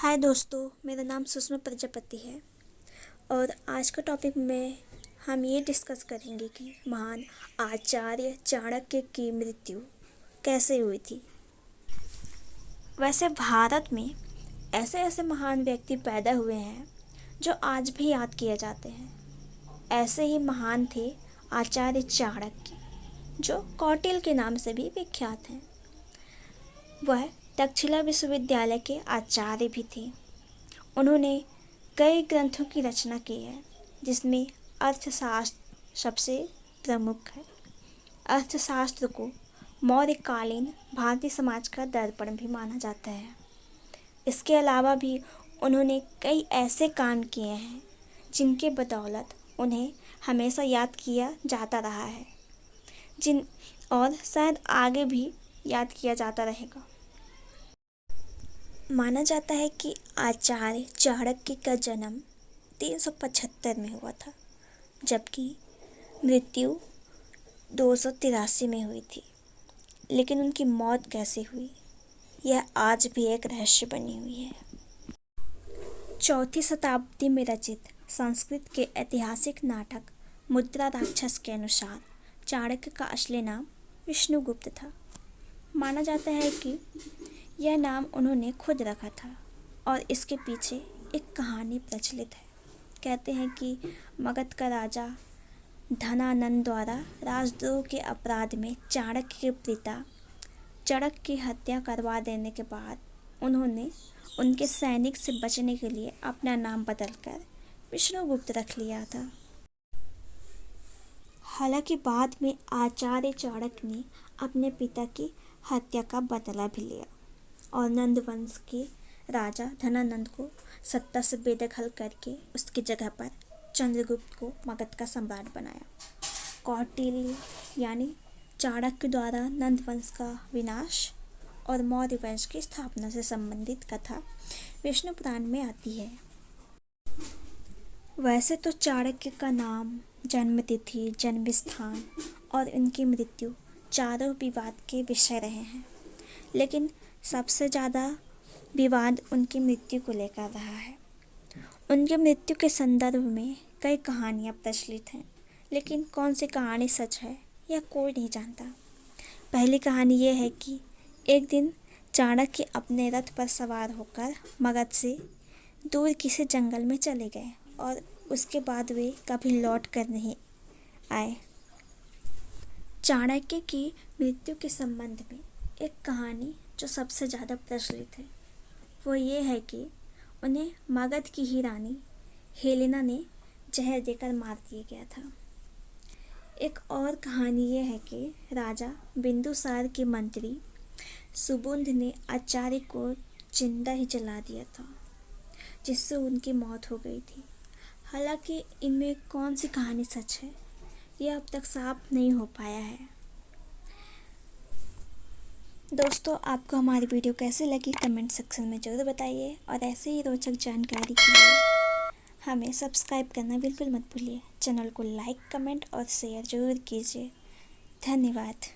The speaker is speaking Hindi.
हाय दोस्तों, मेरा नाम सुषमा प्रजापति है और आज का टॉपिक में हम ये डिस्कस करेंगे कि महान आचार्य चाणक्य की मृत्यु कैसे हुई थी। वैसे भारत में ऐसे ऐसे महान व्यक्ति पैदा हुए हैं जो आज भी याद किए जाते हैं। ऐसे ही महान थे आचार्य चाणक्य, जो कौटिल्य के नाम से भी विख्यात हैं। वह तक्षशिला विश्वविद्यालय के आचार्य भी थे। उन्होंने कई ग्रंथों की रचना की है, जिसमें अर्थशास्त्र सबसे प्रमुख है। अर्थशास्त्र को मौर्यकालीन भारतीय समाज का दर्पण भी माना जाता है। इसके अलावा भी उन्होंने कई ऐसे काम किए हैं जिनके बदौलत उन्हें हमेशा याद किया जाता रहा है, और शायद आगे भी याद किया जाता रहेगा। माना जाता है कि आचार्य चाणक्य का जन्म 375 में हुआ था, जबकि मृत्यु 283 में हुई थी। लेकिन उनकी मौत कैसे हुई, यह आज भी एक रहस्य बनी हुई है। 4वीं शताब्दी में रचित संस्कृत के ऐतिहासिक नाटक मुद्रा राक्षस के अनुसार चाणक्य का असली नाम विष्णुगुप्त था। माना जाता है कि यह नाम उन्होंने खुद रखा था और इसके पीछे एक कहानी प्रचलित है। कहते हैं कि मगध का राजा धनानंद द्वारा राजद्रोह के अपराध में चाणक्य के पिता चड़क की हत्या करवा देने के बाद उन्होंने उनके सैनिक से बचने के लिए अपना नाम बदलकर विष्णुगुप्त रख लिया था। हालांकि बाद में आचार्य चाणक्य ने अपने पिता की हत्या का बदला भी लिया और नंद वंश के राजा धनानंद को सत्ता से बेदखल करके उसकी जगह पर चंद्रगुप्त को मगध का सम्राट बनाया। कौटिल्य यानी चाणक्य द्वारा नंद वंश का विनाश और मौर्य वंश की स्थापना से संबंधित कथा विष्णु पुराण में आती है। वैसे तो चाणक्य का नाम, जन्मतिथि, जन्म स्थान और उनकी मृत्यु चारों विवाद के विषय रहे हैं, लेकिन सबसे ज़्यादा विवाद उनकी मृत्यु को लेकर रहा है। उनकी मृत्यु के संदर्भ में कई कहानियाँ प्रचलित हैं, लेकिन कौन सी कहानी सच है यह कोई नहीं जानता। पहली कहानी ये है कि एक दिन चाणक्य अपने रथ पर सवार होकर मगध से दूर किसी जंगल में चले गए और उसके बाद वे कभी लौट कर नहीं आए। चाणक्य की मृत्यु के संबंध में एक कहानी जो सबसे ज़्यादा प्रचलित है वो ये है कि उन्हें मगध की ही रानी हेलेना ने जहर देकर मार दिया गया था। एक और कहानी ये है कि राजा बिंदुसार के मंत्री सुबुंध ने आचार्य को जिंदा ही जला दिया था, जिससे उनकी मौत हो गई थी। हालांकि इनमें कौन सी कहानी सच है यह अब तक साफ नहीं हो पाया है। दोस्तों, आपको हमारी वीडियो कैसी लगी कमेंट सेक्शन में ज़रूर बताइए और ऐसे ही रोचक जानकारी के लिए हमें सब्सक्राइब करना बिल्कुल मत भूलिए। चैनल को लाइक, कमेंट और शेयर ज़रूर कीजिए। धन्यवाद।